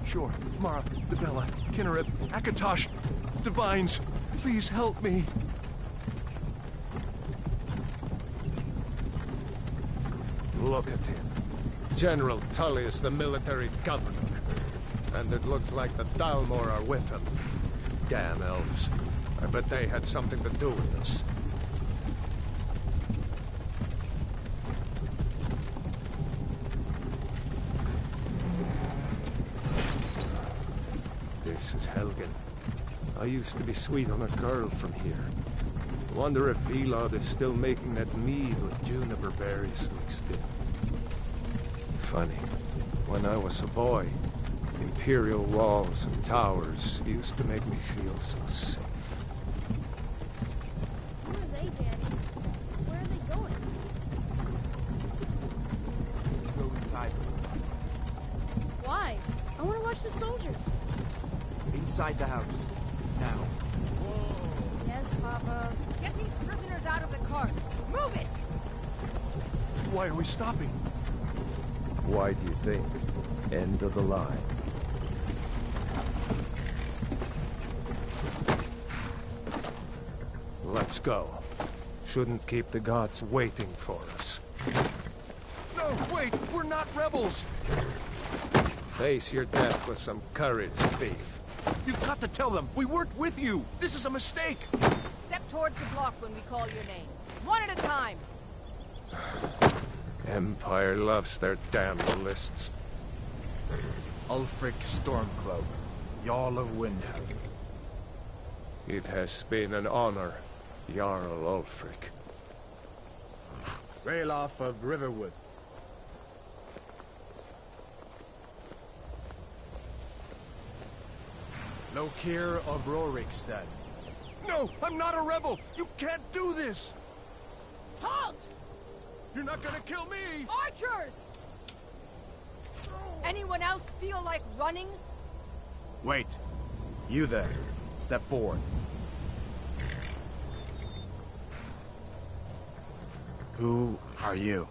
Sure. Mara, Debella, Kinnereth, Akatosh, Divines, please help me. Look at him. General Tully is the military governor. And it looks like the Dalmor are with him. Damn elves. I bet they had something to do with this. This is Helgen. I used to be sweet on a girl from here. Wonder if Elod is still making that mead with juniper berries mixed in. Funny. When I was a boy, Imperial walls and towers used to make me feel so safe. Who are they, Daddy? Where are they going? Let's go inside. Why? I want to watch the soldiers. Inside the house. Now. Yes, Papa. Get these prisoners out of the carts! Move it! Why are we stopping? Why do you think? End of the line. Let's go. Shouldn't keep the gods waiting for us. No, wait! We're not rebels! Face your death with some courage, thief. You've got to tell them! We weren't with you! This is a mistake! Step towards the block when we call your name. One at a time! Empire loves their damn lists. Ulfric Stormcloak, Jarl of Windhelm. It has been an honor, Jarl Ulfric. Ralof of Riverwood. Lokir of Rorikstead. No! I'm not a rebel! You can't do this! Halt! You're not gonna kill me! Archers! Anyone else feel like running? Wait. You there. Step forward. Who are you?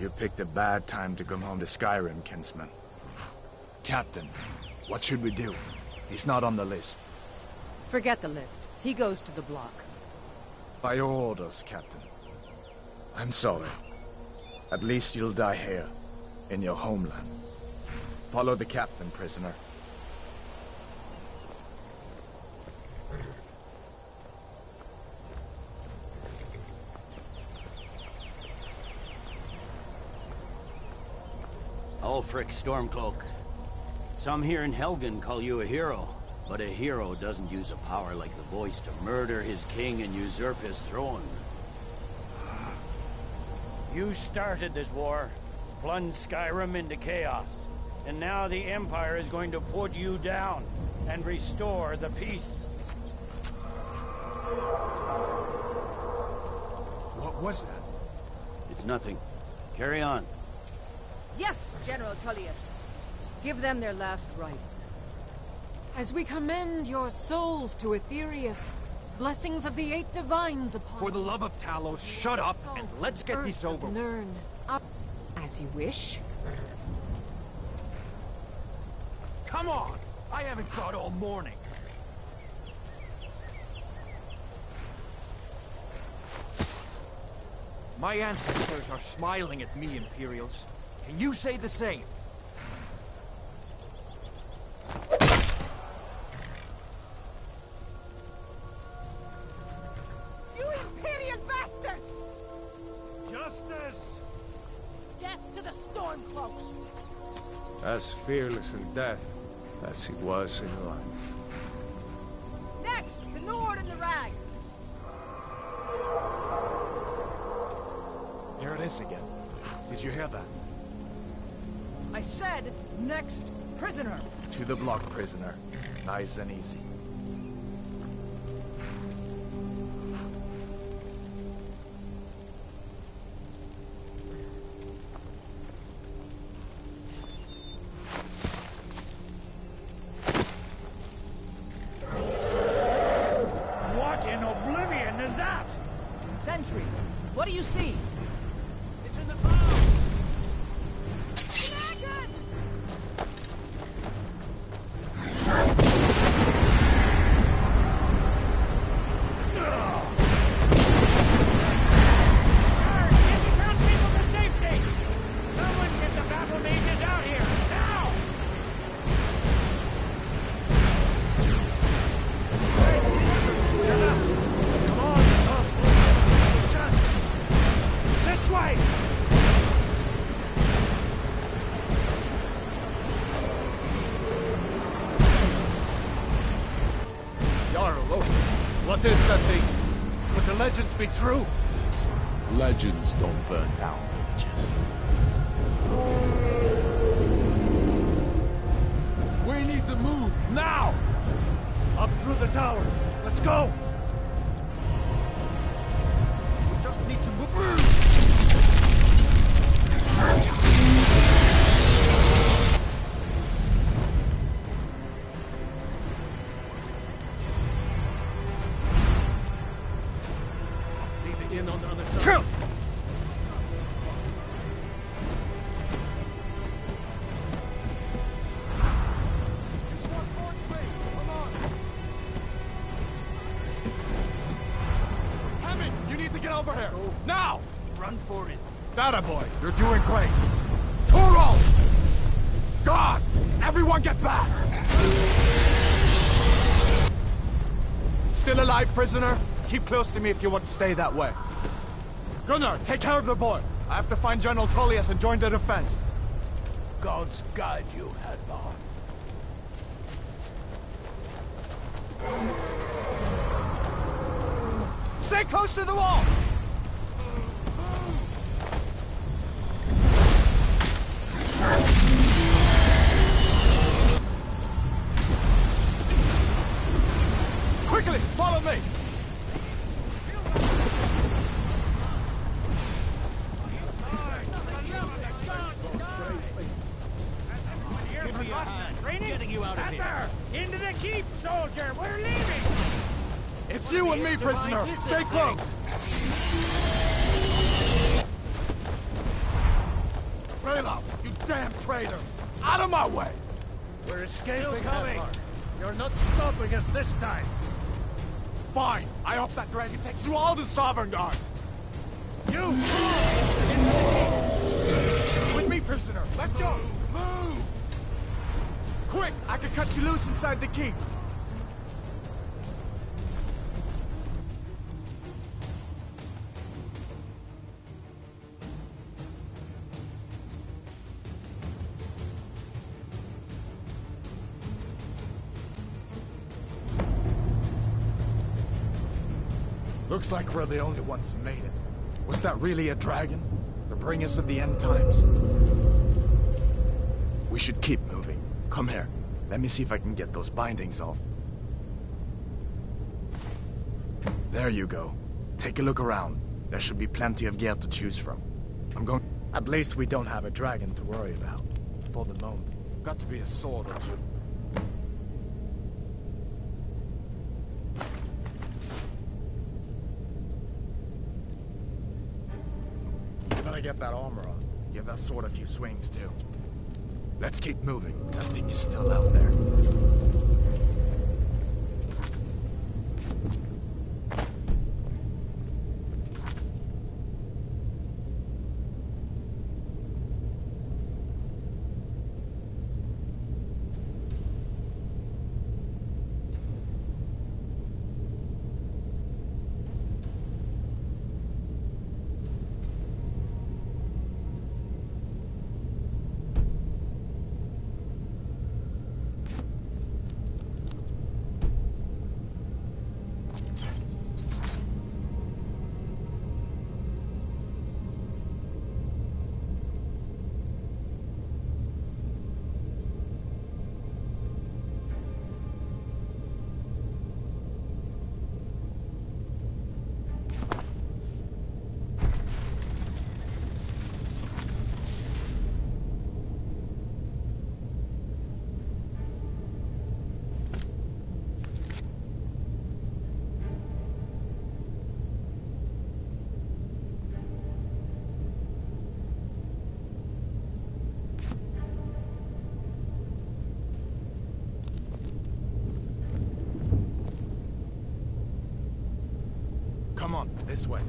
You picked a bad time to come home to Skyrim, kinsman. Captain, what should we do? He's not on the list. Forget the list. He goes to the block. By your orders, Captain. I'm sorry. At least you'll die here, in your homeland. Follow the captain, prisoner. Ulfric Stormcloak. Some here in Helgen call you a hero, but a hero doesn't use a power like the voice to murder his king and usurp his throne. You started this war, plunged Skyrim into chaos, and now the Empire is going to put you down and restore the peace. What was that? It's nothing. Carry on. Yes, General Tullius. Give them their last rites. As we commend your souls to Aetherius, blessings of the 8 divines upon For the love of Talos, shut up and let's get this over with. Nirn. Up as you wish. Come on! I haven't got all morning. My ancestors are smiling at me, Imperials. Can you say the same? You Imperial bastards! Justice! Death to the Stormcloaks! As fearless in death as he was in life. Next, the Nord and the Rags! Here it is again. Did you hear that? I said, next, prisoner! To the block, prisoner. Nice and easy. What in oblivion is that? Sentries, what do you see? It's in the bow! What is that thing? Could the legends be true? Legends don't burn down villages. We need to move, now! Up through the tower. Let's go! We just need to move. See the inn on the other side. You need to get over here! Now! Run for it. That boy, you're doing great. Turo! God! Everyone get back! Still alive, prisoner? Keep close to me if you want to stay that way. Gunnar, take care of the boy. I have to find General Tullius and join the defense. Gods guide you, Hadvar. Stay close to the wall! Quickly, follow me! Give me a hand. Getting you out of here. Into the keep, soldier. We're leaving. It's you and me, prisoner! Stay close! Vela, you damn traitor! Out of my way! We're escaping. Coming. You're not stopping us this time. Fine. I hope that dragon takes you all to Sovngarde. You! With me, prisoner. Let's go. Move! Quick! I can cut you loose inside the keep. Looks like we're the only ones who made it. Was that really a dragon? The bringers of the end times? We should keep moving. Come here. Let me see if I can get those bindings off. There you go. Take a look around. There should be plenty of gear to choose from. I'm going... At least we don't have a dragon to worry about. For the moment. Got to be a sword or two. Get that armor on. Give that sword a few swings, too. Let's keep moving. That thing is still out there. Come on, this way.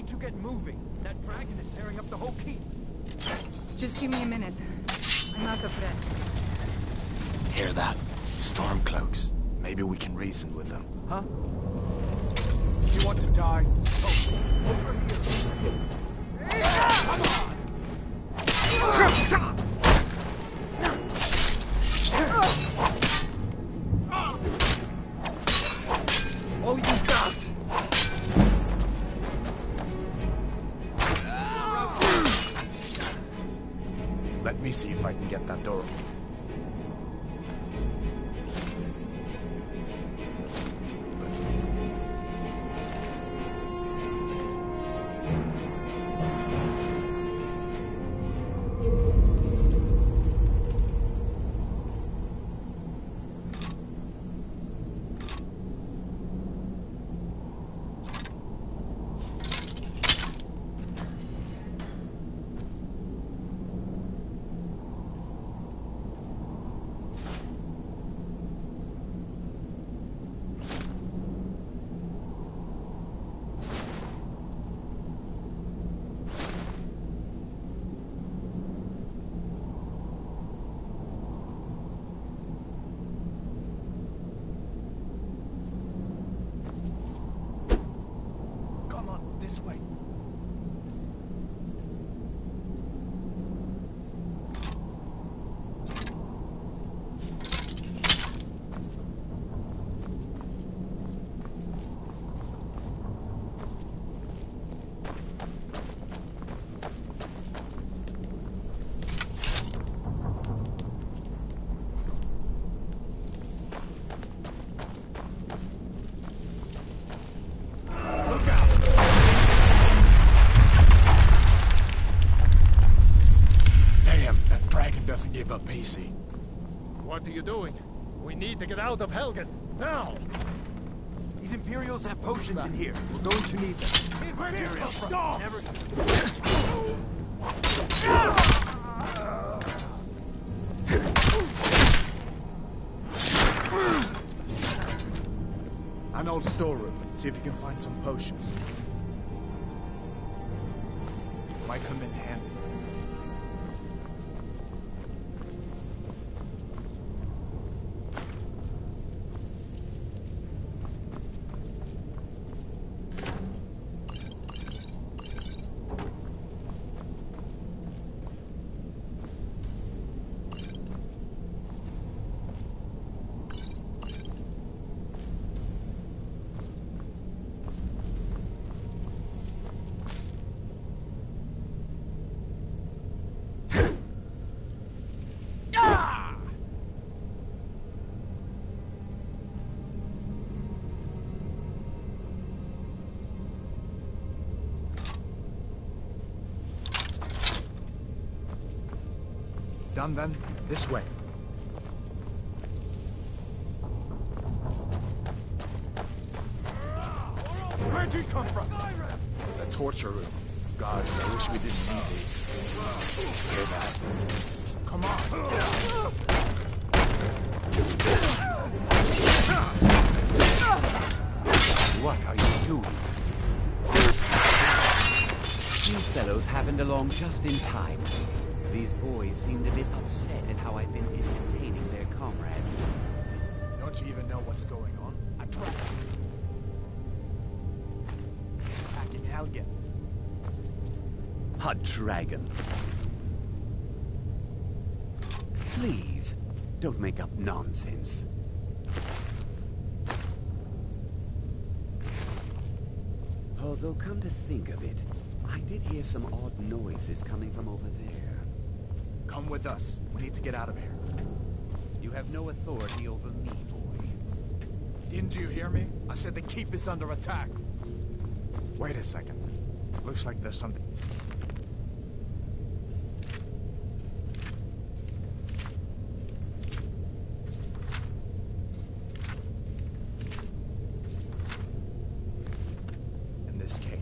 To get moving. That dragon is tearing up the whole keep. Just give me a minute. I'm out of breath. Hear that? Stormcloaks. Maybe we can reason with them. Huh? If you want to die, over here. Come on! All you got! Let me see if I can get that door open. This way. Give up easy. What are you doing? We need to get out of Helgen, now! These Imperials have potions in here. We're going to need them. Imperials! Dogs! Never... An old storeroom. See if you can find some potions. Might come in handy. Done then? This way. Where'd you come from? The torture room. Gods, I wish we didn't need these. Hear that? Come on. What are you doing? You fellows happened along just in time. These boys seemed a bit upset at how I've been entertaining their comrades. Don't you even know what's going on? A dragon. It's attacking Helgen. A dragon. Please, don't make up nonsense. Although, come to think of it, I did hear some odd noises coming from over there. Come with us. We need to get out of here. You have no authority over me, boy. Didn't you hear me? I said the keep is under attack. Wait a second. Looks like there's something... in this cage.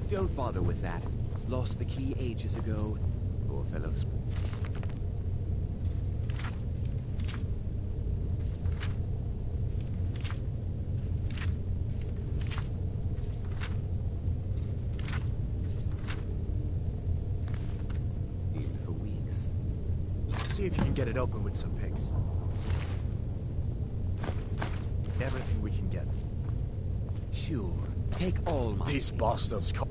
Don't bother with that. Lost the key ages ago. Poor fellows. Even for weeks. See if you can get it open with some picks. Everything we can get. Sure. Take all my... These bastards call...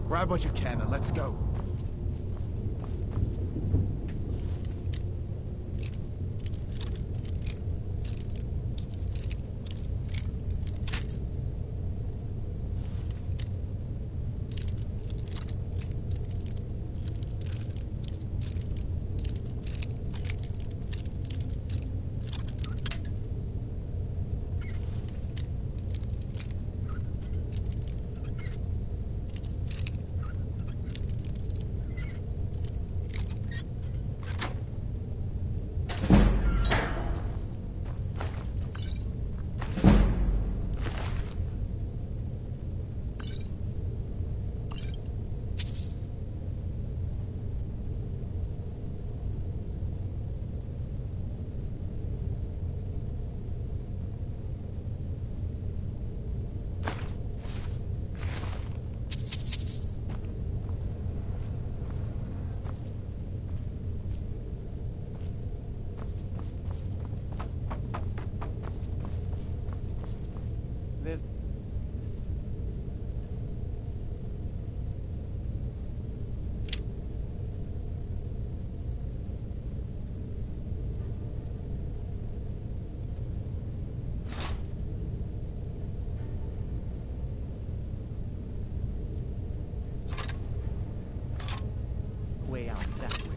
Grab what you can and let's go. That way.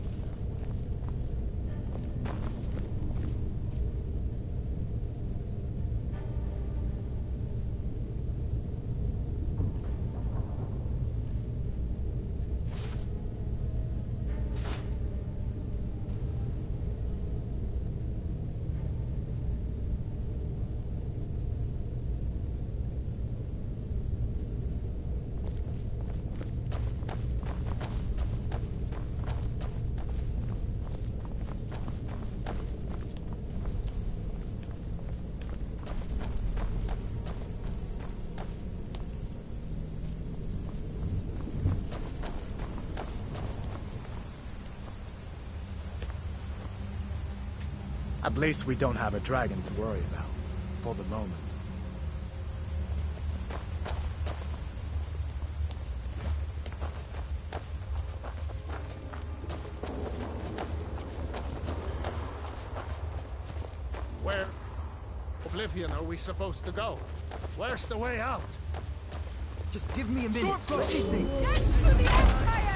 At least we don't have a dragon to worry about, for the moment. Where, Oblivion, are we supposed to go? Where's the way out? Just give me a minute. Stormcloak! Thanks for the Empire!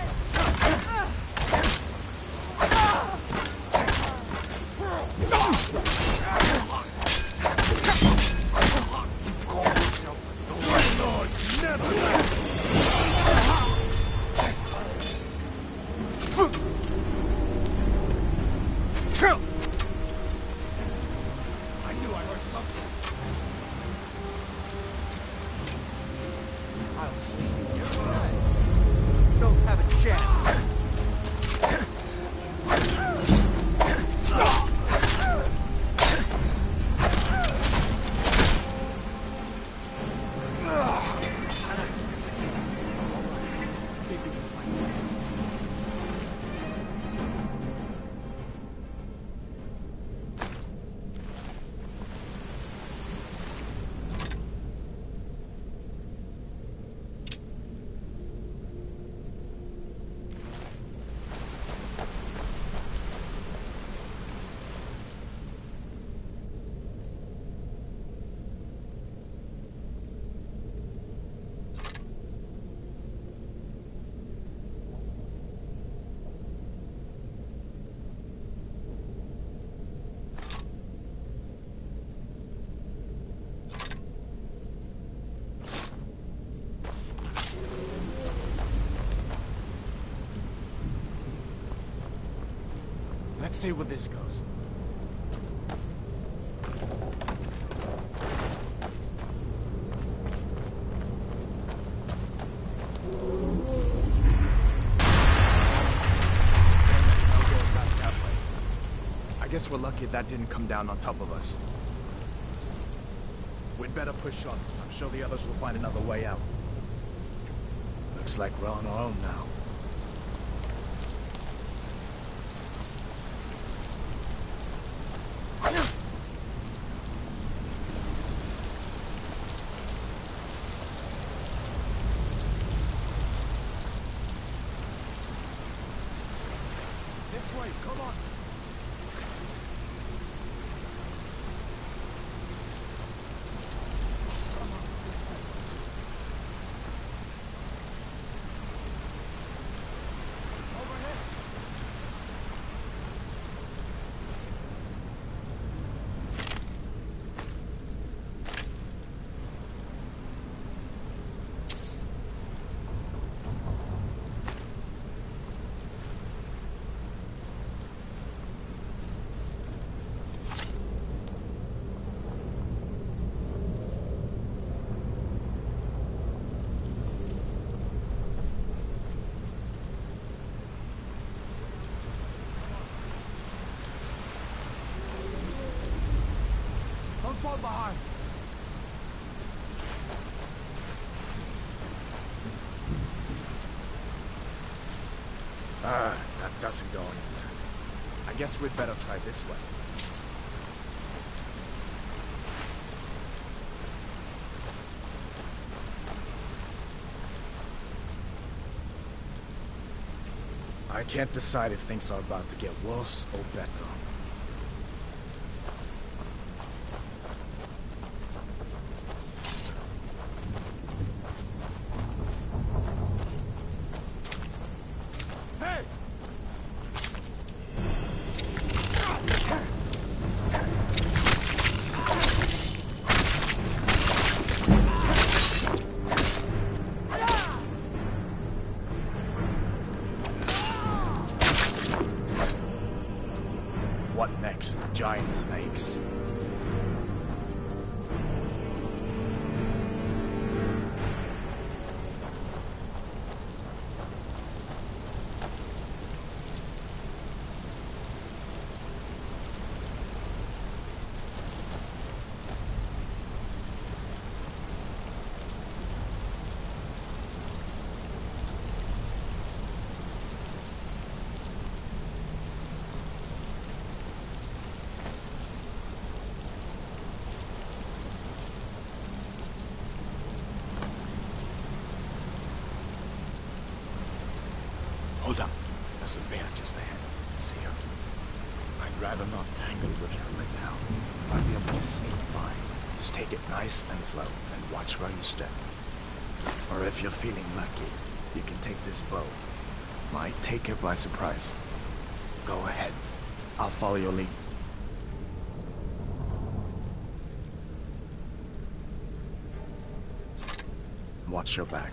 Let's see where this goes. I guess we're lucky that didn't come down on top of us. We'd better push on. I'm sure the others will find another way out. Looks like we're on our own now. This way, come on. Don't fall behind. That doesn't go anywhere. I guess we'd better try this way. I can't decide if things are about to get worse or better. orcs, giant snakes. Hold up. There's a bear just ahead. See her? I'd rather not tangle with her right now. Might be able to sneak by. Just take it nice and slow, and watch where you step. Or if you're feeling lucky, you can take this bow. Might take her by surprise. Go ahead. I'll follow your lead. Watch your back.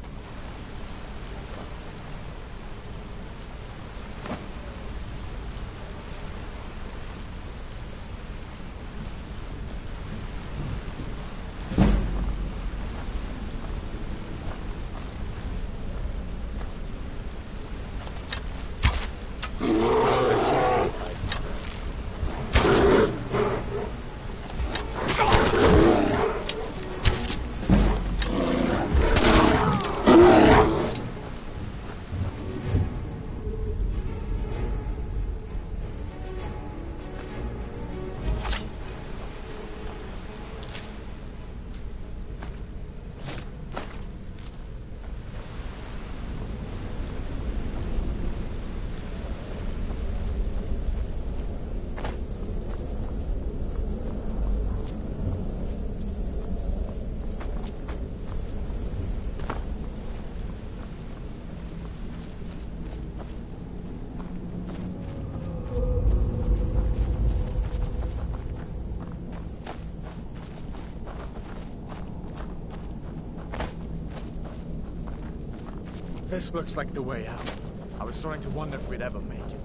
This looks like the way out. I was starting to wonder if we'd ever make it.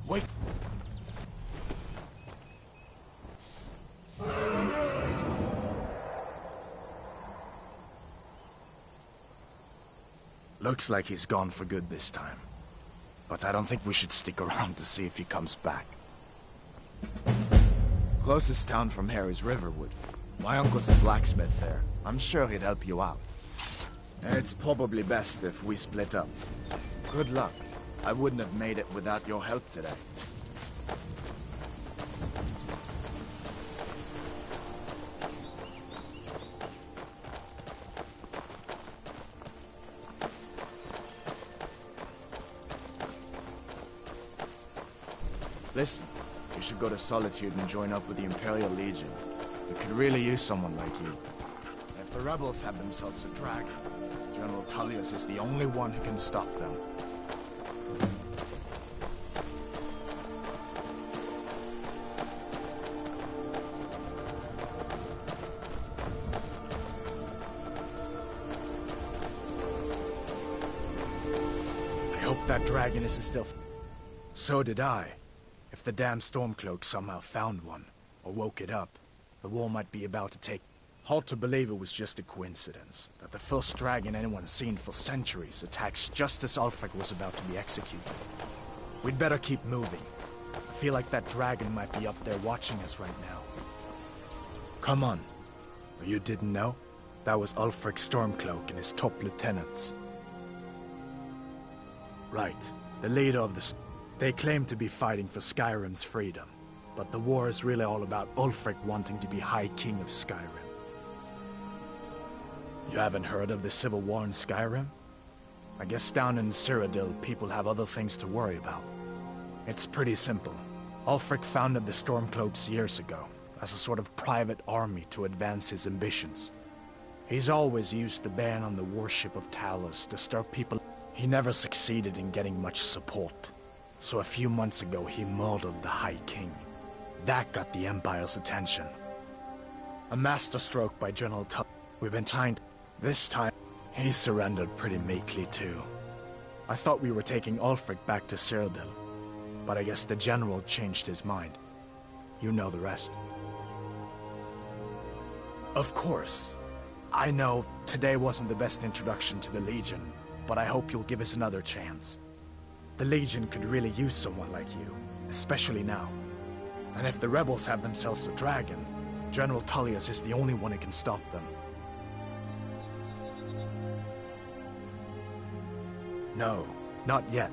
Wait! Looks like he's gone for good this time. But I don't think we should stick around to see if he comes back. Closest town from here is Riverwood. My uncle's a blacksmith there. I'm sure he'd help you out. It's probably best if we split up. Good luck. I wouldn't have made it without your help today. Listen, you should go to Solitude and join up with the Imperial Legion. We could really use someone like you. If the rebels have themselves a dragon, General Tullius is the only one who can stop them. I hope that dragon isn't still... So did I. If the damn Stormcloak somehow found one, or woke it up, the war might be about to take... Hard to believe it was just a coincidence, that the first dragon anyone's seen for centuries attacks just as Ulfric was about to be executed. We'd better keep moving. I feel like that dragon might be up there watching us right now. Come on. You didn't know? That was Ulfric's Stormcloak and his top lieutenants. Right. The leader of the... They claim to be fighting for Skyrim's freedom, but the war is really all about Ulfric wanting to be High King of Skyrim. You haven't heard of the Civil War in Skyrim? I guess down in Cyrodiil, people have other things to worry about. It's pretty simple. Ulfric founded the Stormcloaks years ago, as a sort of private army to advance his ambitions. He's always used the ban on the worship of Talos to stir people. He never succeeded in getting much support. So a few months ago, he murdered the High King. That got the Empire's attention. A masterstroke by General Tuck. We've been trying to... This time, he surrendered pretty meekly too. I thought we were taking Ulfric back to Cyrodiil, but I guess the General changed his mind. You know the rest. Of course. I know today wasn't the best introduction to the Legion, but I hope you'll give us another chance. The Legion could really use someone like you, especially now. And if the rebels have themselves a dragon, General Tullius is the only one who can stop them. No, not yet.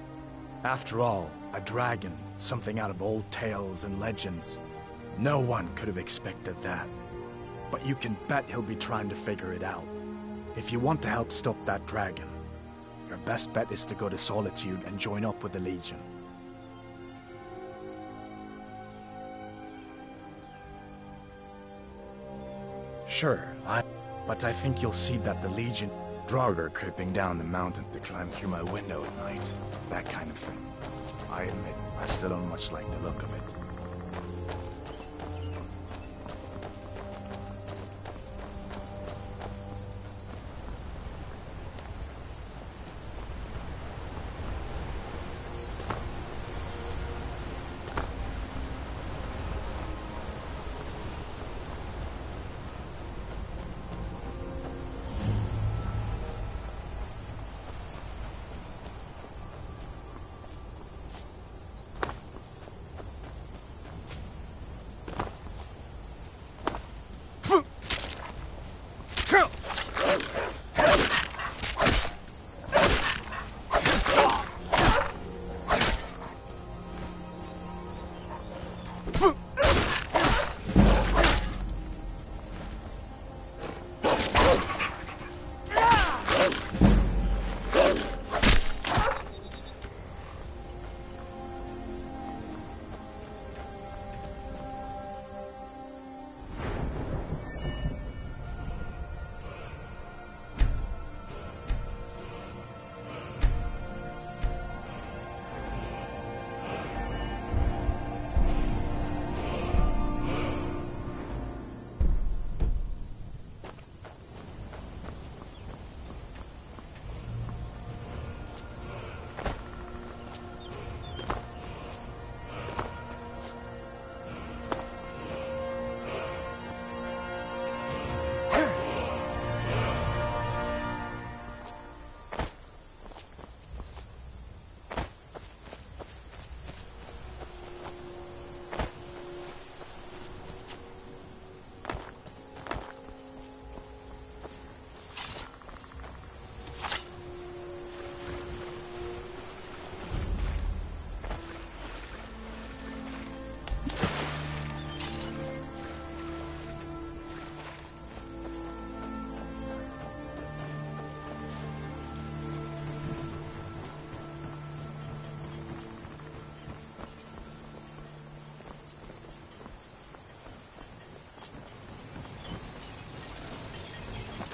After all, a dragon, something out of old tales and legends. No one could have expected that. But you can bet he'll be trying to figure it out. If you want to help stop that dragon, your best bet is to go to Solitude and join up with the Legion. Sure, but I think you'll see that the Legion... Draugr creeping down the mountain to climb through my window at night. That kind of thing. I admit, I still don't much like the look of it.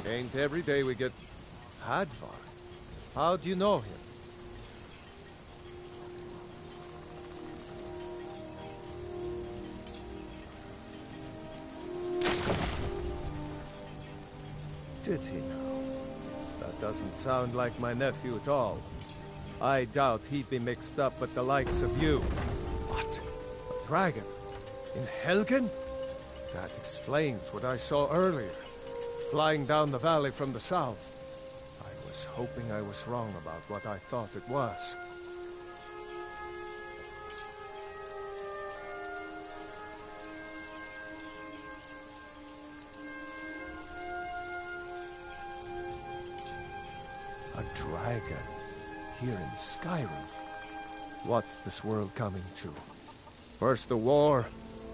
Ain't every day we get... Hadvar? How do you know him? Did he now? That doesn't sound like my nephew at all. I doubt he'd be mixed up with the likes of you. What? A dragon? In Helgen? That explains what I saw earlier. Flying down the valley from the south. I was hoping I was wrong about what I thought it was. A dragon here in Skyrim. What's this world coming to? First the war,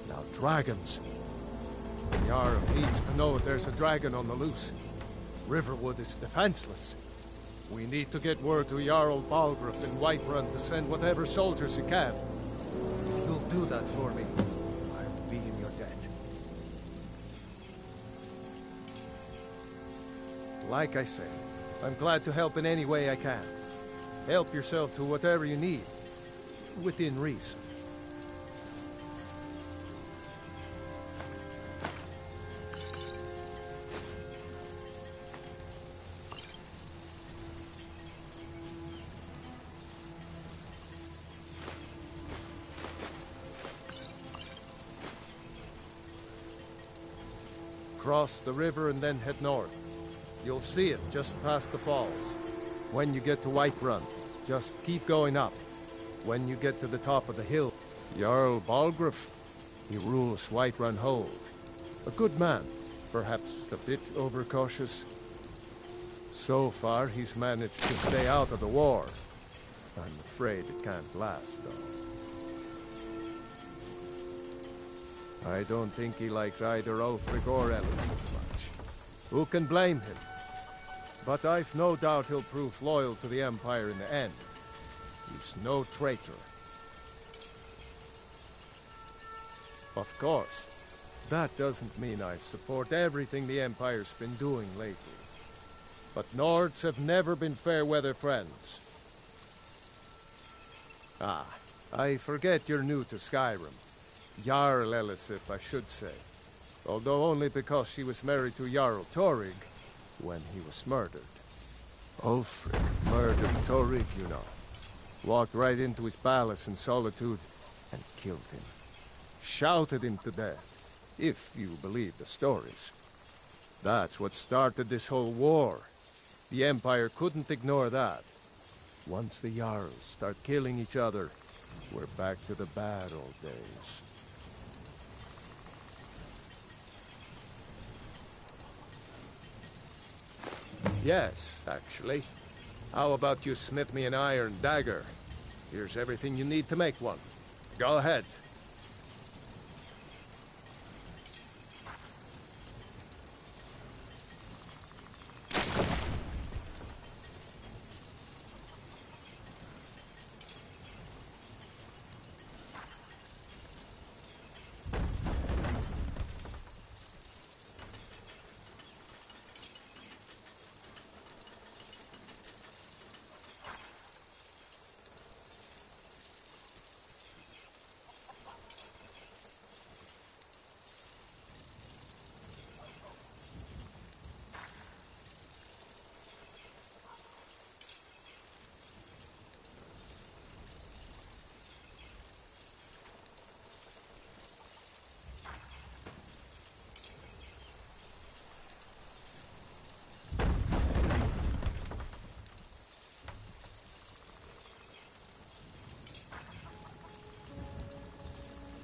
now dragons. Jarl needs to know there's a dragon on the loose. Riverwood is defenseless. We need to get word to Jarl Balgruuf in Whiterun to send whatever soldiers he can. If you'll do that for me, I'll be in your debt. Like I say, I'm glad to help in any way I can. Help yourself to whatever you need, within reason. Cross the river and then head north. You'll see it just past the falls. When you get to Whiterun, just keep going up. When you get to the top of the hill, Jarl Balgruuf, he rules Whiterun Hold. A good man, perhaps a bit overcautious. So far, he's managed to stay out of the war. I'm afraid it can't last, though. I don't think he likes either Ulfric or Elisabeth much. Who can blame him? But I've no doubt he'll prove loyal to the Empire in the end. He's no traitor. Of course, that doesn't mean I support everything the Empire's been doing lately. But Nords have never been fair-weather friends. Ah, I forget you're new to Skyrim. Jarl Elisif, I should say. Although only because she was married to Jarl Torrig when he was murdered. Ulfric murdered Torrig, you know. Walked right into his palace in Solitude and killed him. Shouted him to death, if you believe the stories. That's what started this whole war. The Empire couldn't ignore that. Once the Jarls start killing each other, we're back to the bad old days. Yes, actually. How about you smith me an iron dagger? Here's everything you need to make one. Go ahead.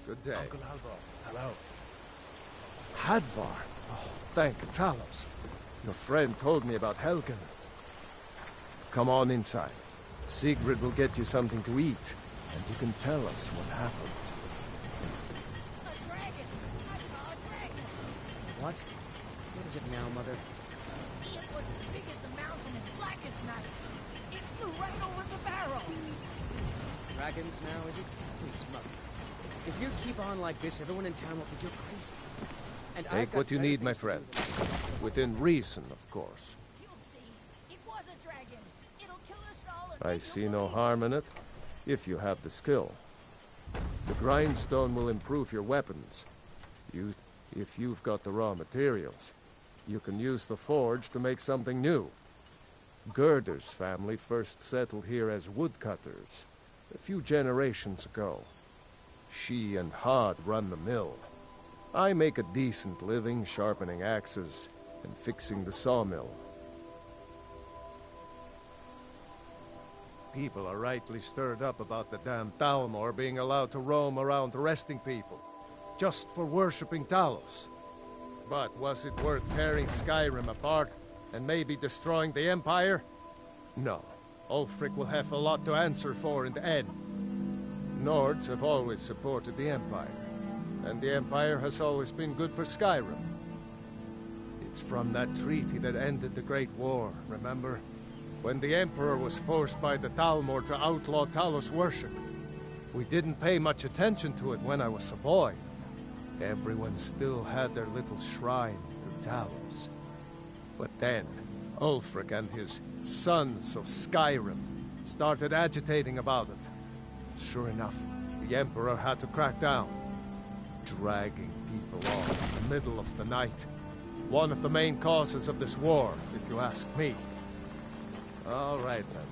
Good day. Uncle Halvar, hello. Hadvar? Oh, thank Talos. Your friend told me about Helgen. Come on inside. Sigrid will get you something to eat, and you can tell us what happened. A dragon! I saw a dragon! What? What is it now, Mother? It was as big as the mountain and black as night. It flew right over the barrel. Dragons now, is it? Please, Mother. If you keep on like this, everyone in town will think you're crazy. And take what you need, my friend. Within reason, of course. You'll see. It was a dragon. It'll kill us all. I see no harm in it, if you have the skill. The grindstone will improve your weapons. If you've got the raw materials, you can use the forge to make something new. Gerder's family first settled here as woodcutters, a few generations ago. She and Hod run the mill. I make a decent living sharpening axes and fixing the sawmill. People are rightly stirred up about the damn Thalmor being allowed to roam around arresting people, just for worshipping Talos. But was it worth tearing Skyrim apart and maybe destroying the Empire? No. Ulfric will have a lot to answer for in the end. Nords have always supported the Empire, and the Empire has always been good for Skyrim. It's from that treaty that ended the Great War, remember? When the Emperor was forced by the Thalmor to outlaw Talos worship. We didn't pay much attention to it when I was a boy. Everyone still had their little shrine to Talos. But then, Ulfric and his Sons of Skyrim started agitating about it. Sure enough, the Emperor had to crack down, dragging people off in the middle of the night. One of the main causes of this war, if you ask me. All right, then.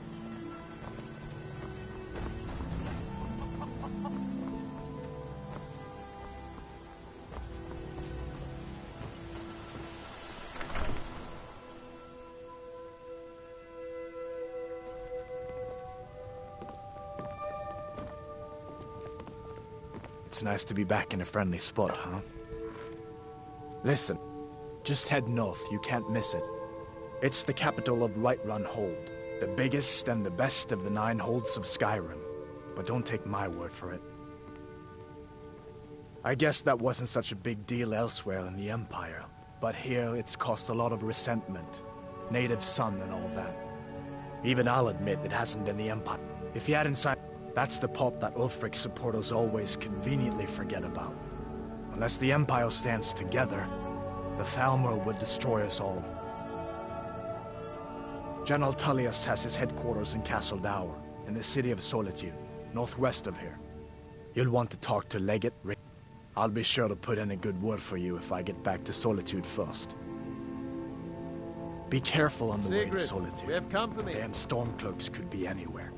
It's nice to be back in a friendly spot, huh? Listen, just head north, you can't miss it. It's the capital of Whiterun Hold, the biggest and the best of the 9 holds of Skyrim. But don't take my word for it. I guess that wasn't such a big deal elsewhere in the Empire, but here it's caused a lot of resentment. Native son and all that. Even I'll admit it hasn't been the Empire. If you hadn't signed, that's the pot that Ulfric's supporters always conveniently forget about. Unless the Empire stands together, the Thalmor would destroy us all. General Tullius has his headquarters in Castle Dower, in the city of Solitude, northwest of here. You'll want to talk to Legate Rick. I'll be sure to put in a good word for you if I get back to Solitude first. Be careful on the way to Solitude. We have company. Damn Stormcloaks could be anywhere.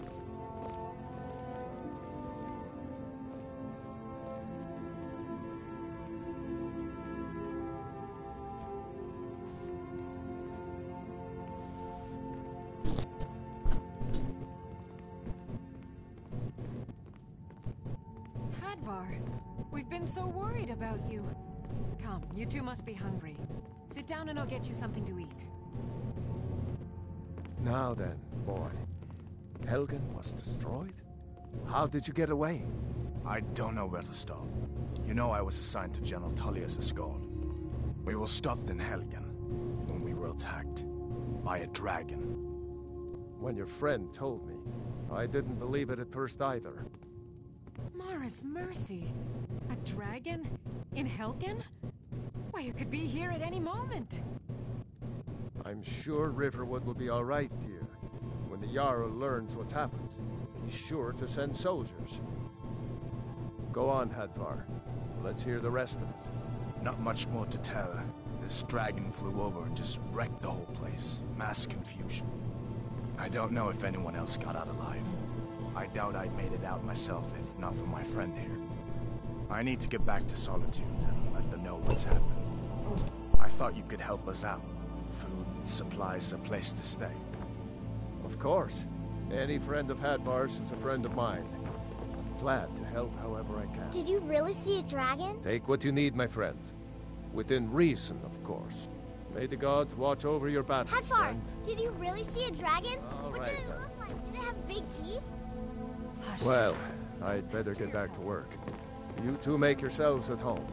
We've been so worried about you. Come, you two must be hungry. Sit down and I'll get you something to eat. Now then, boy. Helgen was destroyed? How did you get away? I don't know where to start. You know I was assigned to General Tullius' guard. We were stopped in Helgen when we were attacked by a dragon. When your friend told me, I didn't believe it at first either. Mara's mercy. A dragon? In Helgen? Why, you could be here at any moment. I'm sure Riverwood will be all right, dear. When the Jarl learns what's happened, he's sure to send soldiers. Go on, Hadvar. Let's hear the rest of it. Not much more to tell. This dragon flew over and just wrecked the whole place. Mass confusion. I don't know if anyone else got out alive. I doubt I'd made it out myself if not for my friend here. I need to get back to Solitude and let them know what's happened. I thought you could help us out. Food, supplies, a place to stay. Of course. Any friend of Hadvar's is a friend of mine. Glad to help however I can. Did you really see a dragon? Take what you need, my friend. Within reason, of course. May the gods watch over your battle, Hadvar, friend. did you really see a dragon? All What right, did it look like? Did it have big teeth? Hush. Well, I'd better get back to work. You two make yourselves at home.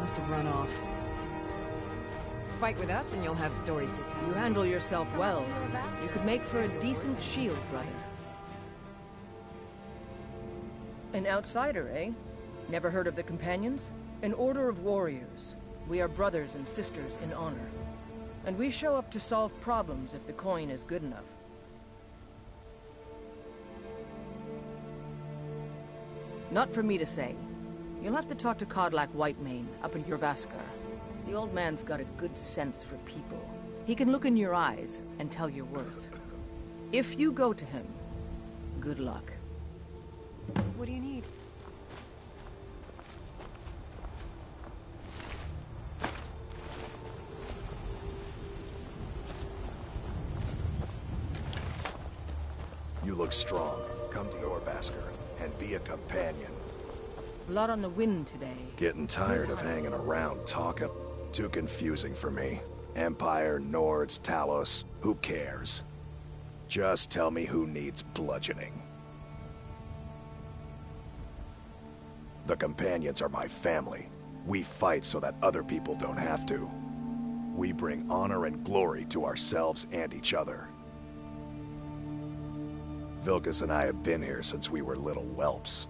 Must have run off. Fight with us and you'll have stories to tell. You handle yourself Come well. on to your vassal. You could make for a decent shield, brother. An outsider, eh? Never heard of the Companions? An order of warriors. We are brothers and sisters in honor. And we show up to solve problems if the coin is good enough. Not for me to say. You'll have to talk to Kodlak Whitemane up in Jorvaskar. The old man's got a good sense for people. He can look in your eyes and tell your worth. If you go to him, good luck. What do you need? You look strong. Come to Jorvaskar and be a companion. Blood on the wind today. Getting tired of hanging around talking? Too confusing for me. Empire, Nords, Talos, who cares? Just tell me who needs bludgeoning. The Companions are my family. We fight so that other people don't have to. We bring honor and glory to ourselves and each other. Vilkas and I have been here since we were little whelps.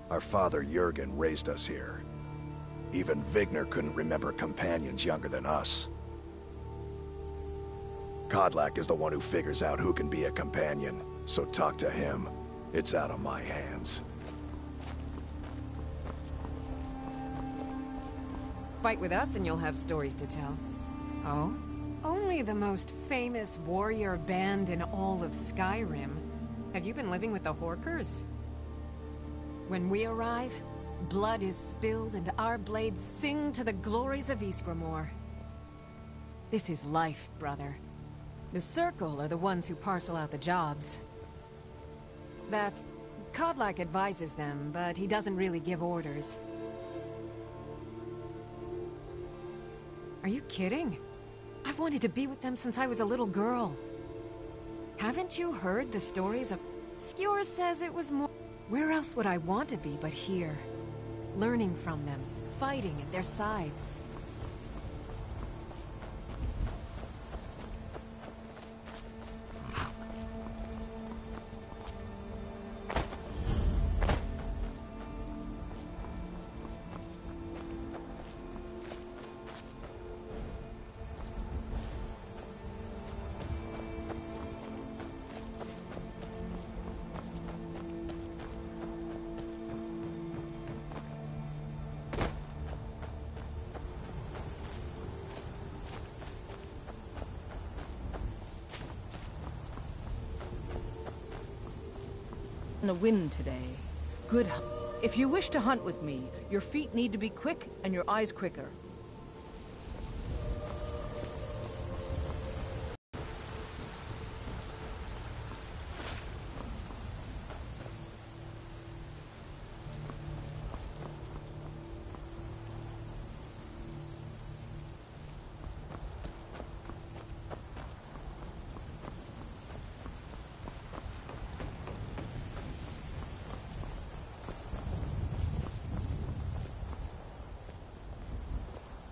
Our father Jurgen raised us here. Even Vigner couldn't remember companions younger than us. Kodlak is the one who figures out who can be a companion, so talk to him. It's out of my hands. Fight with us and you'll have stories to tell. Oh? Only the most famous warrior band in all of Skyrim. Have you been living with the Horkers? When we arrive, blood is spilled and our blades sing to the glories of Ysgramor. This is life, brother. The Circle are the ones who parcel out the jobs. That Kodlak advises them, but he doesn't really give orders. Are you kidding? I've wanted to be with them since I was a little girl. Haven't you heard the stories of... Skjor says it was more... Where else would I want to be but here? Learning from them, fighting at their sides. The wind today. Good. If you wish to hunt with me, your feet need to be quick and your eyes quicker.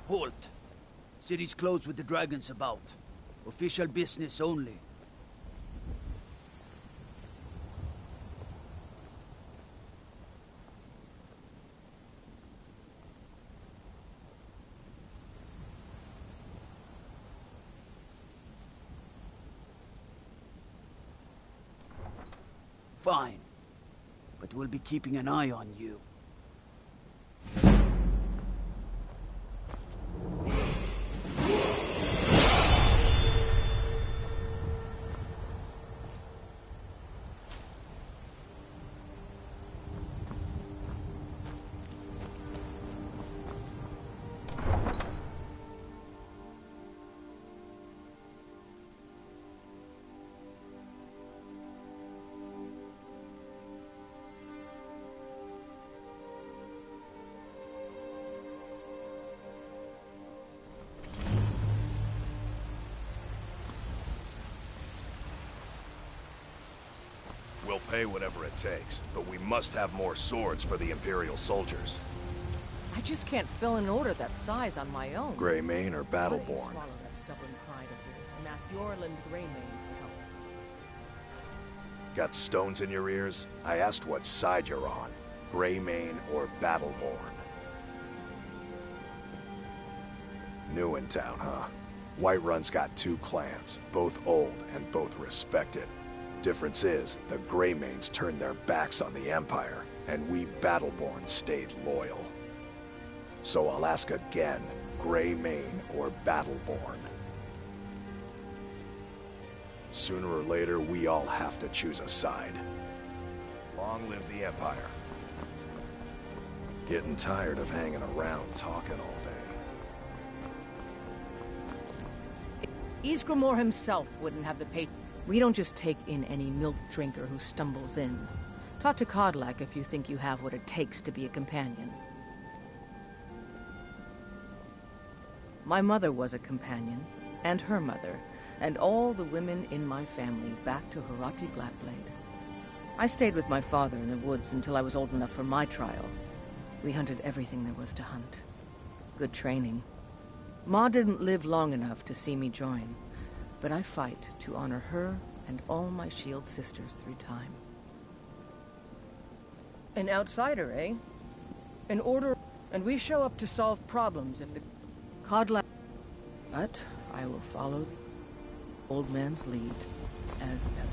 Halt! City's closed with the dragons about. Official business only. Fine. But we'll be keeping an eye on you. We'll pay whatever it takes, but we must have more swords for the Imperial soldiers. I just can't fill an order that size on my own. Greymane or Why don't you Battleborn? swallow that stubborn pride of yours and ask Yorland Greymane for help? Got stones in your ears? I asked what side you're on. Greymane or Battleborn? New in town, huh? Whiterun's got two clans, both old and both respected. Difference is, the Greymanes turned their backs on the Empire, and we Battleborn stayed loyal. So I'll ask again, Greymane or Battleborn? Sooner or later, we all have to choose a side. Long live the Empire. Getting tired of hanging around talking all day. Ysgramor himself wouldn't have the patience. We don't just take in any milk drinker who stumbles in. Talk to Kodlak if you think you have what it takes to be a companion. My mother was a companion, and her mother, and all the women in my family back to Harati Blackblade. I stayed with my father in the woods until I was old enough for my trial. We hunted everything there was to hunt. Good training. Ma didn't live long enough to see me join, but I fight to honor her and all my shield sisters through time. An outsider, eh? An order, and we show up to solve problems if the Kodlak... But I will follow the old man's lead, as ever.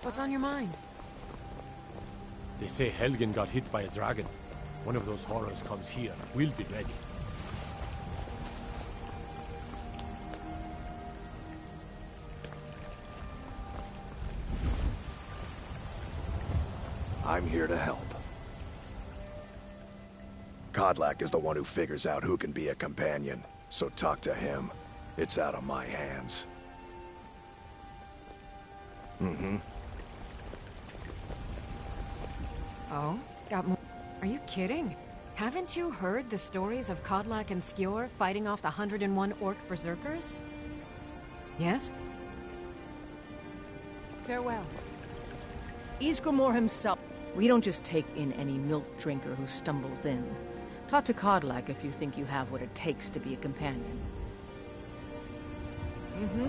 What's on your mind? They say Helgen got hit by a dragon. One of those horrors comes here. We'll be ready. I'm here to help. Kodlak is the one who figures out who can be a companion, so talk to him. It's out of my hands. Mm-hmm. Oh? Got more? Are you kidding? Haven't you heard the stories of Kodlak and Skjor fighting off the 101 orc berserkers? Yes? Farewell. Ysgramor himself. We don't just take in any milk drinker who stumbles in. Talk to Kodlak if you think you have what it takes to be a companion. Mm-hmm.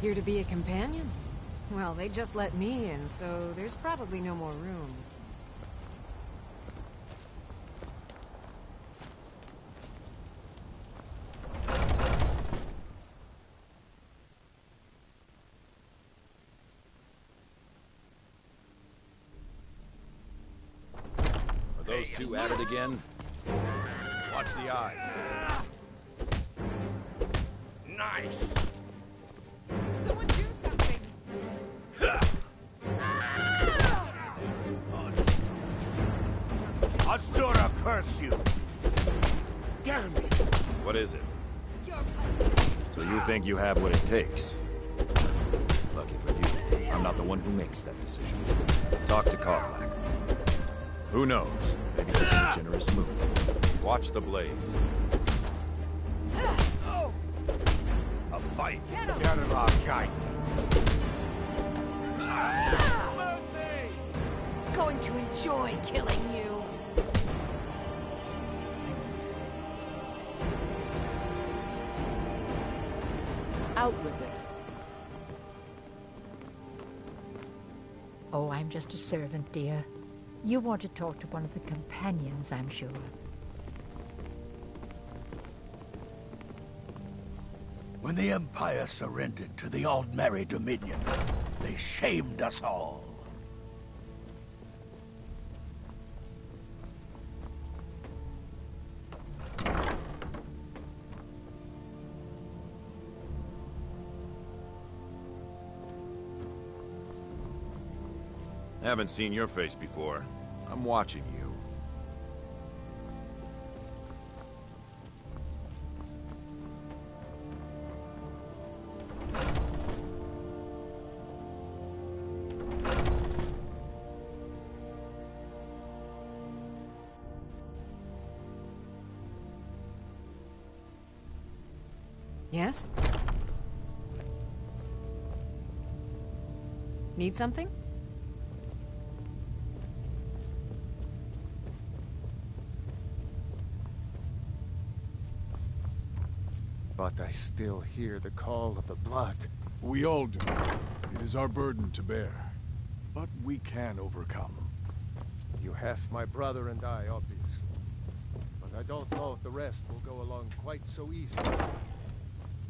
Here to be a companion? Well, they just let me in, so there's probably no more room. Are those two at it again? Watch the eyes. Nice! Someone do something! Asura curse you! Damn you! What is it? So you think you have what it takes? Lucky for you, I'm not the one who makes that decision. Talk to Kodlak. Who knows? Maybe this is a generous move. Watch the blades. A fight. Get him! Get him, Archite. Going to enjoy killing you. Out with it. Oh, I'm just a servant, dear. You want to talk to one of the companions, I'm sure. When the Empire surrendered to the Aldmeri Dominion, they shamed us all. Haven't seen your face before. I'm watching you. Yes? Need something? But I still hear the call of the blood. We all do. It is our burden to bear. But we can overcome. You have my brother and I, obviously. But I don't know if the rest will go along quite so easily.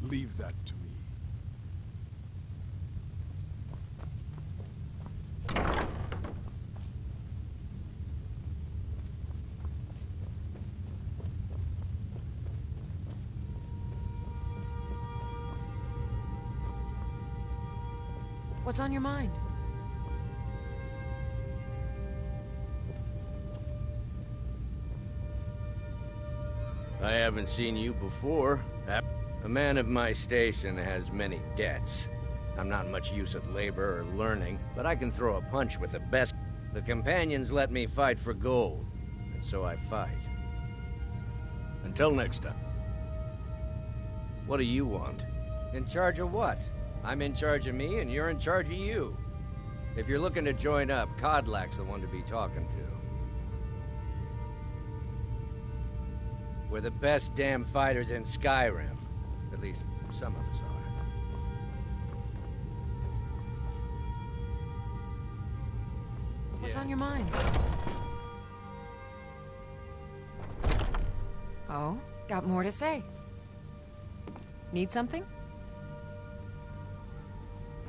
Leave that to me. What's on your mind? I haven't seen you before. A man of my station has many debts. I'm not much use at labor or learning, but I can throw a punch with the best. The companions let me fight for gold, and so I fight. Until next time. What do you want? In charge of what? I'm in charge of me, and you're in charge of you. If you're looking to join up, Kodlak's the one to be talking to. We're the best damn fighters in Skyrim. At least, some of us are. What's on your mind? Oh, got more to say. Need something?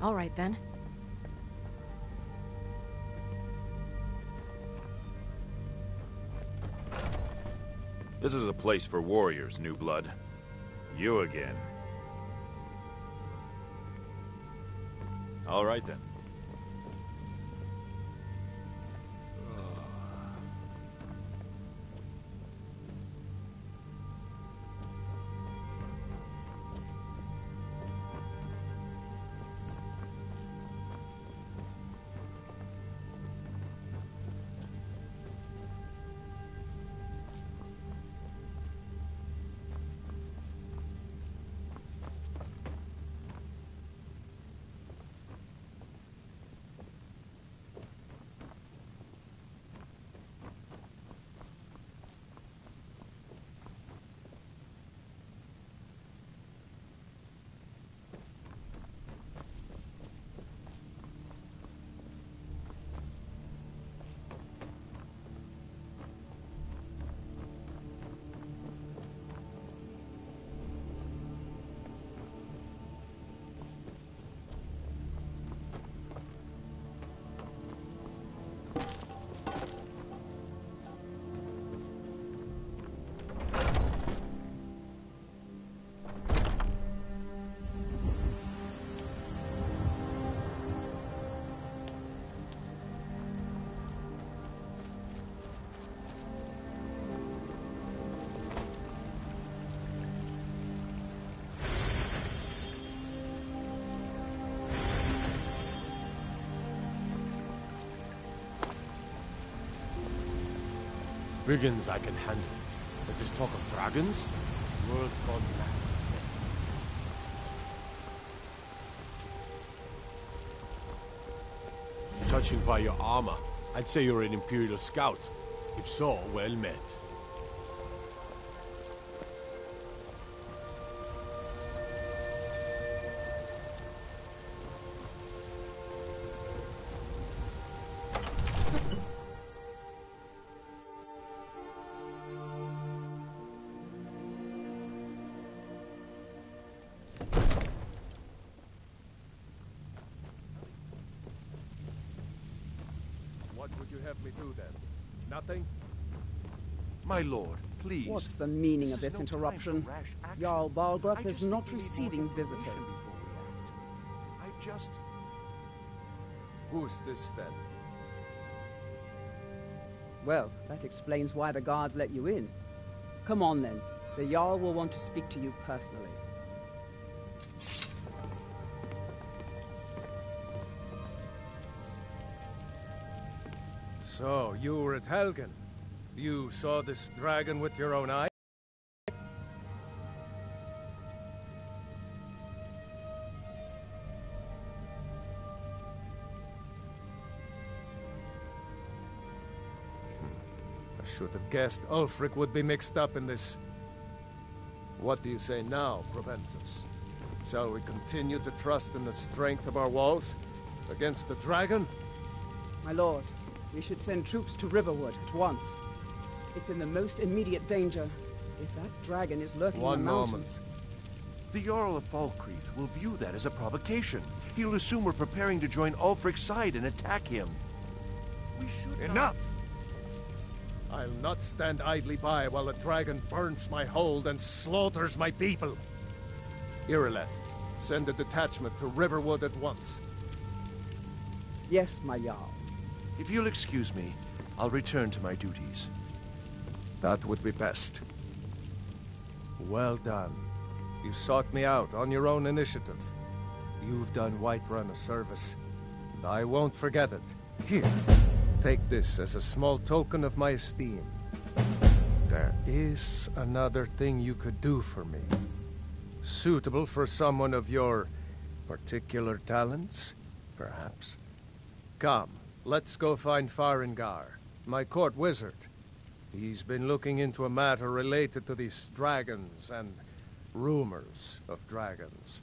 All right, then. This is a place for warriors, new blood. You again. All right, then. Brigands I can handle. But this talk of dragons? The world's gone mad. Judging by your armor, I'd say you're an Imperial scout. If so, well met. What would you have me do then? Nothing? My lord, please. What's the meaning of this interruption? Jarl Balgrup is not receiving visitors. I just... Who's this then? Well, that explains why the guards let you in. Come on then. The Jarl will want to speak to you personally. So, you were at Helgen. You saw this dragon with your own eye? I should have guessed Ulfric would be mixed up in this. What do you say now, Proventus? Shall we continue to trust in the strength of our walls against the dragon? My lord, we should send troops to Riverwood at once. It's in the most immediate danger. If that dragon is lurking in the mountains... The Jarl of Falkreath will view that as a provocation. He'll assume we're preparing to join Ulfric's side and attack him. We should Enough! I'll not stand idly by while a dragon burns my hold and slaughters my people. Irileth, send a detachment to Riverwood at once. Yes, my Jarl. If you'll excuse me, I'll return to my duties. That would be best. Well done. You sought me out on your own initiative. You've done Whiterun a service, and I won't forget it. Here, take this as a small token of my esteem. There is another thing you could do for me. Suitable for someone of your particular talents, perhaps. Come, let's go find Farengar, my court wizard. He's been looking into a matter related to these dragons and rumors of dragons.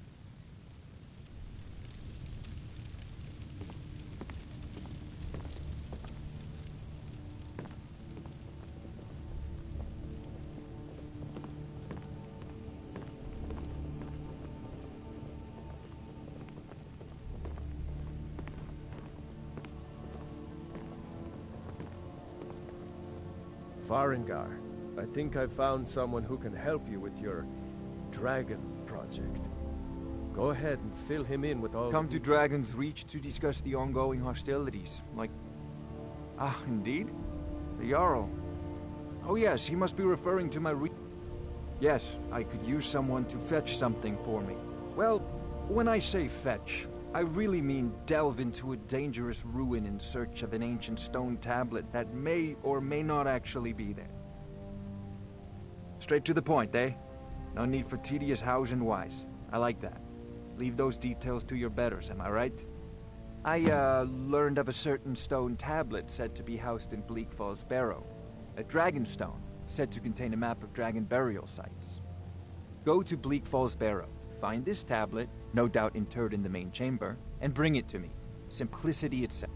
Farengar, I think I've found someone who can help you with your dragon project. Go ahead and fill him in with all... Come to Dragon's Reach to discuss the ongoing hostilities, like... Ah, indeed? The Jarl. Oh yes, he must be referring to my Yes, I could use someone to fetch something for me. Well, when I say fetch, I really mean delve into a dangerous ruin in search of an ancient stone tablet that may or may not actually be there. Straight to the point, eh? No need for tedious hows and whys. I like that. Leave those details to your betters, am I right? I, learned of a certain stone tablet said to be housed in Bleak Falls Barrow. A dragon stone, said to contain a map of dragon burial sites. Go to Bleak Falls Barrow, find this tablet, no doubt interred in the main chamber, and bring it to me. Simplicity itself.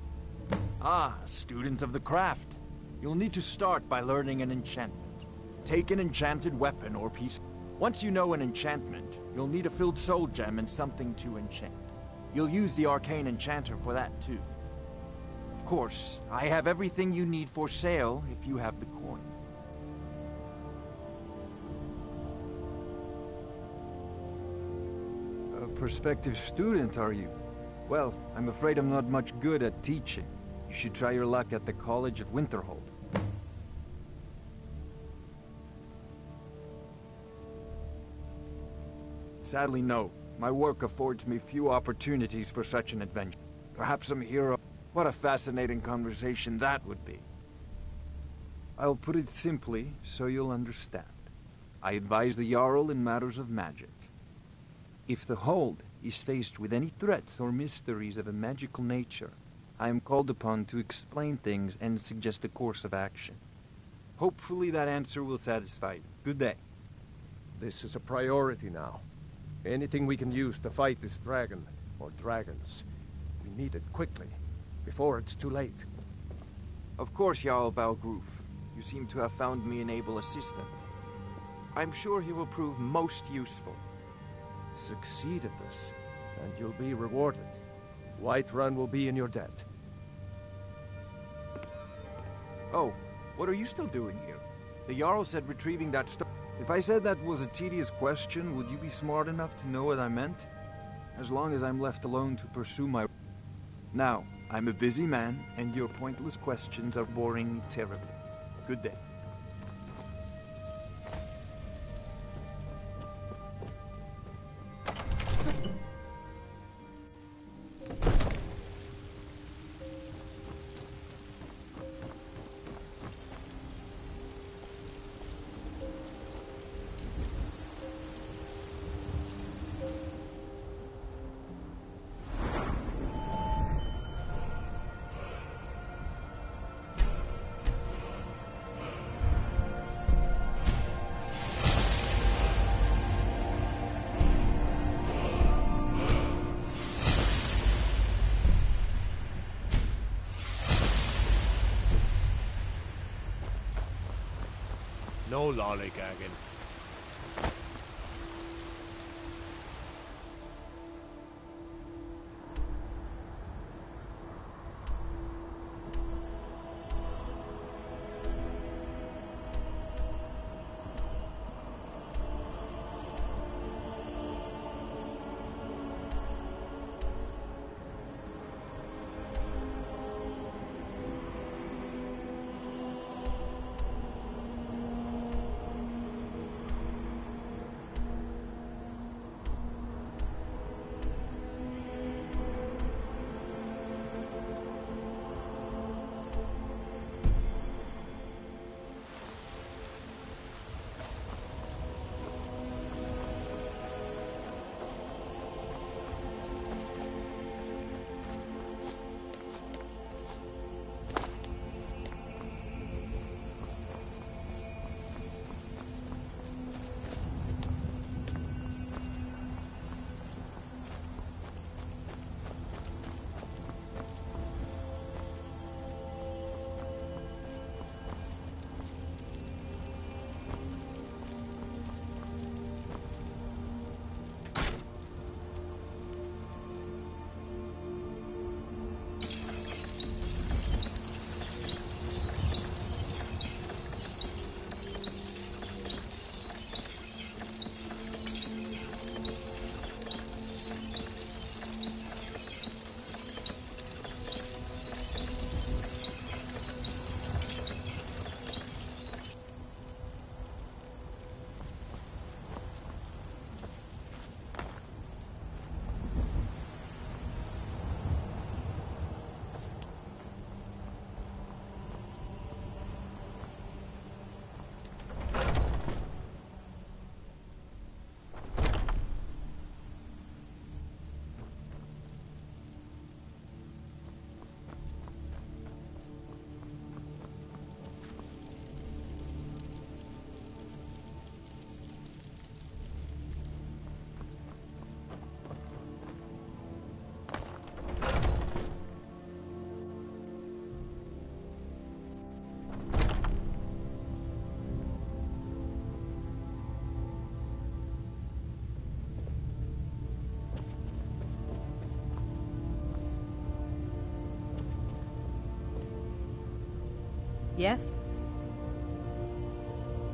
Ah, student of the craft. You'll need to start by learning an enchantment. Take an enchanted weapon or piece. Once you know an enchantment, you'll need a filled soul gem and something to enchant. You'll use the arcane enchanter for that too. Of course, I have everything you need for sale if you have the coin. A prospective student, are you? Well, I'm afraid I'm not much good at teaching. You should try your luck at the College of Winterhold. Sadly, no. My work affords me few opportunities for such an adventure. Perhaps some hero... What a fascinating conversation that would be. I'll put it simply, so you'll understand. I advise the Jarl in matters of magic. If the Hold is faced with any threats or mysteries of a magical nature, I am called upon to explain things and suggest a course of action. Hopefully that answer will satisfy you. Good day. This is a priority now. Anything we can use to fight this dragon, or dragons, we need it quickly, before it's too late. Of course, Jarl Balgruf. You seem to have found me an able assistant. I'm sure he will prove most useful. Succeed at this, and you'll be rewarded. Whiterun will be in your debt. Oh, what are you still doing here? The Jarl said retrieving that stuff. If I said that was a tedious question, would you be smart enough to know what I meant? As long as I'm left alone to pursue my... Now, I'm a busy man, and your pointless questions are boring me terribly. Good day. No lollygagging. Yes?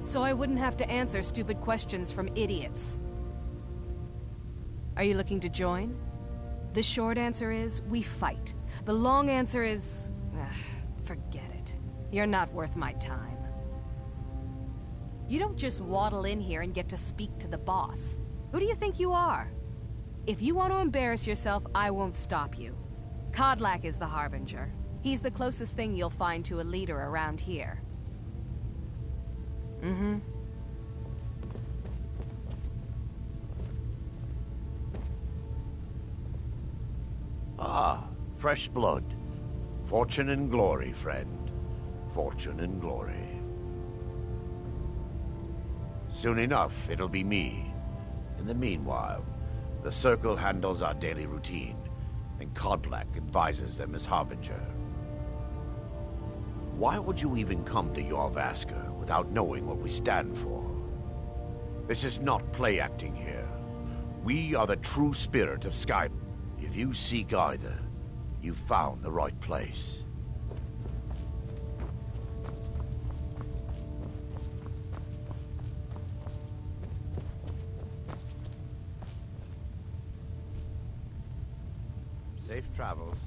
So I wouldn't have to answer stupid questions from idiots. Are you looking to join? The short answer is, we fight. The long answer is... forget it. You're not worth my time. You don't just waddle in here and get to speak to the boss. Who do you think you are? If you want to embarrass yourself, I won't stop you. Kodlak is the Harbinger. He's the closest thing you'll find to a leader around here. Mm-hmm. Ah, fresh blood. Fortune and glory, friend. Fortune and glory. Soon enough, it'll be me. In the meanwhile, the Circle handles our daily routine, and Kodlak advises them as Harbinger. Why would you even come to Jorrvaskr without knowing what we stand for? This is not play acting here. We are the true spirit of Skyrim. If you seek either, you've found the right place. Safe travels.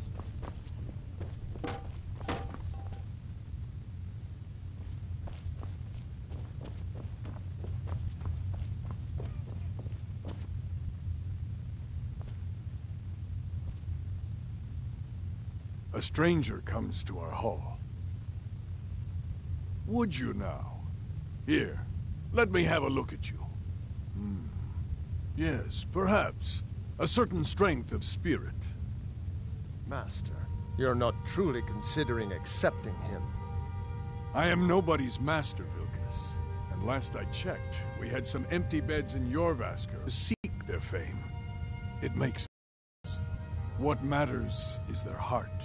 A stranger comes to our hall. Would you now? Here, let me have a look at you. Yes, perhaps. A certain strength of spirit. Master, you're not truly considering accepting him. I am nobody's master, Vilkas. And last I checked, we had some empty beds in Jorvaskr to seek their fame. It makes sense. What matters is their heart.